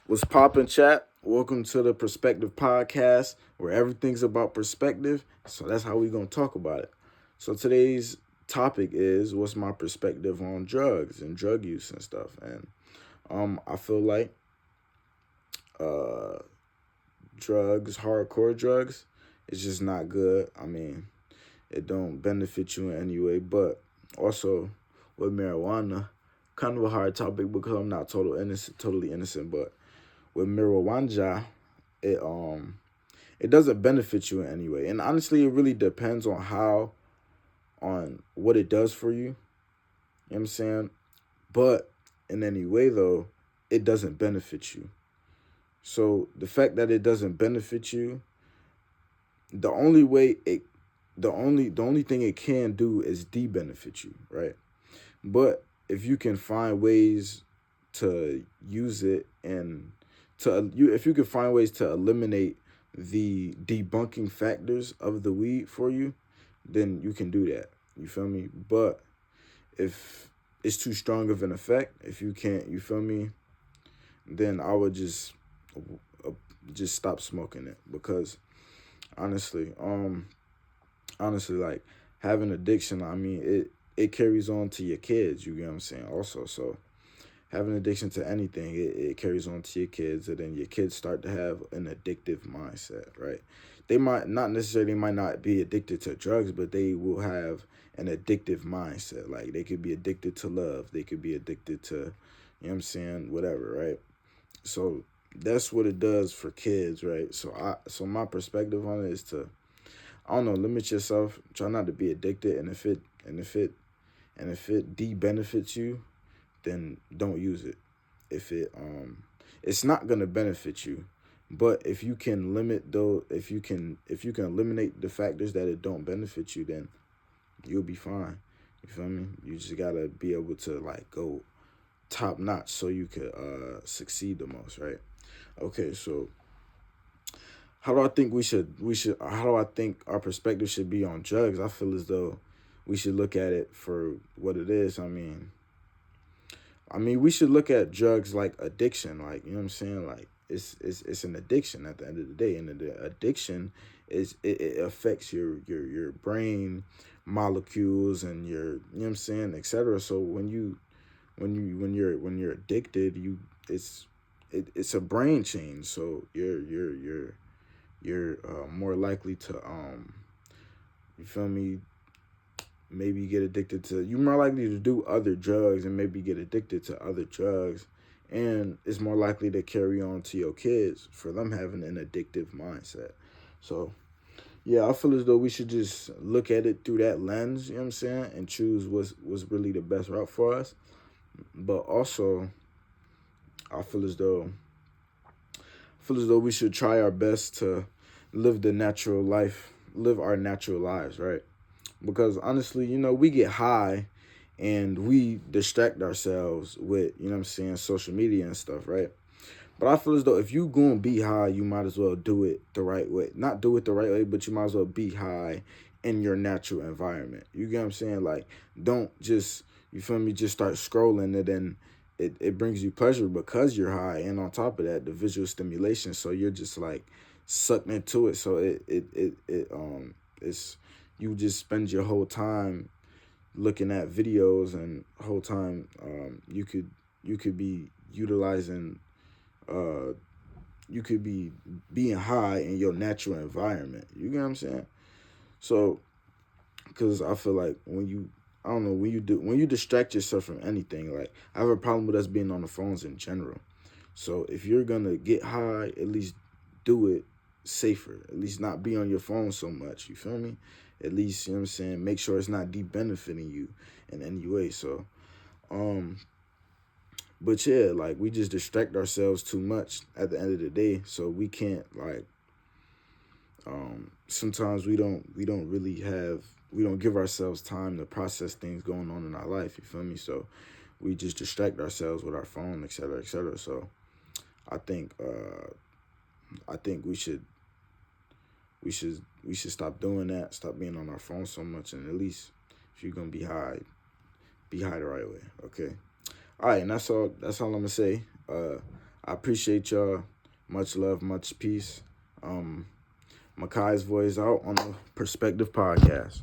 What's poppin', chat? Welcome to the Perspective Podcast, where everything's about perspective. So that's how we gonna talk about it. So today's topic is what's my perspective on drugs and drug use and stuff. And I feel like uh, drugs, hardcore drugs, it's just not good. I mean, it don't benefit you in any way. But also with marijuana, kind of a hard topic because I'm not totally innocent, but with marijuana, it it doesn't benefit you in any way. And honestly, it really depends on what it does for you. You know what I'm saying? But in any way though, it doesn't benefit you. So the fact that it doesn't benefit you, the only way it the only thing it can do is de-benefit you, right? But if you can find ways to use it and if you can find ways to eliminate the debunking factors of the weed for you, then you can do that. You feel me? But if it's too strong of an effect, if you can't, you feel me, then I would uh, just stop smoking it because honestly, like having addiction, I mean, it carries on to your kids, you get what I'm saying, also. So having addiction to anything, it carries on to your kids, and then your kids start to have an addictive mindset, right? They might not be addicted to drugs, but they will have an addictive mindset. Like they could be addicted to love, they could be addicted to, you know what I'm saying, whatever, right? So that's what it does for kids, right? So my perspective on it is to, I don't know, limit yourself, try not to be addicted, and if it de-benefits you, then don't use it. If it's not gonna benefit you, but if you can limit though, if you can eliminate the factors that it don't benefit you, then you'll be fine. You feel me? You just gotta be able to like go top notch so you could succeed the most, right? Okay, so how do I think how do I think our perspective should be on drugs? I feel as though we should look at it for what it is. I mean, we should look at drugs like addiction, like, you know what I'm saying? Like it's an addiction at the end of the day, and the addiction it affects your brain molecules and your, you know what I'm saying, etc. So when you're addicted, it's a brain change. So you're more likely to you feel me, maybe get addicted to, you're more likely to do other drugs and maybe get addicted to other drugs, and it's more likely to carry on to your kids for them having an addictive mindset. So yeah, I feel as though we should just look at it through that lens, you know what I'm saying, and choose what's really the best route for us. But also I feel as though we should try our best to live our natural lives, right? Because honestly, you know, we get high and we distract ourselves with, you know what I'm saying, social media and stuff, right? But I feel as though if you gonna be high, you might as well do it the right way. Not do it the right way, but you might as well be high in your natural environment. You get what I'm saying? Like, don't just, you feel me, just start scrolling and then it brings you pleasure because you're high. And on top of that, the visual stimulation. So you're just like sucked into it. So it's, you just spend your whole time looking at videos, and whole time you could be utilizing uh you could be being high in your natural environment. You get what I'm saying? So because I feel like I don't know, when you distract yourself from anything, like I have a problem with us being on the phones in general. So if you're gonna get high, at least do it safer. At least not be on your phone so much. You feel me? At least, you know what I'm saying, make sure it's not deep benefiting you in any way. So um but yeah, like we just distract ourselves too much at the end of the day. So we can't like sometimes we don't give ourselves time to process things going on in our life, you feel me? So we just distract ourselves with our phone, etc., etc. So I think I think we should stop doing that, stop being on our phone so much, and at least if you're gonna be high the right way. Okay. All right, and that's all I'm gonna say. I appreciate y'all. Much love, much peace. Makai's voice out on the Perspective Podcast.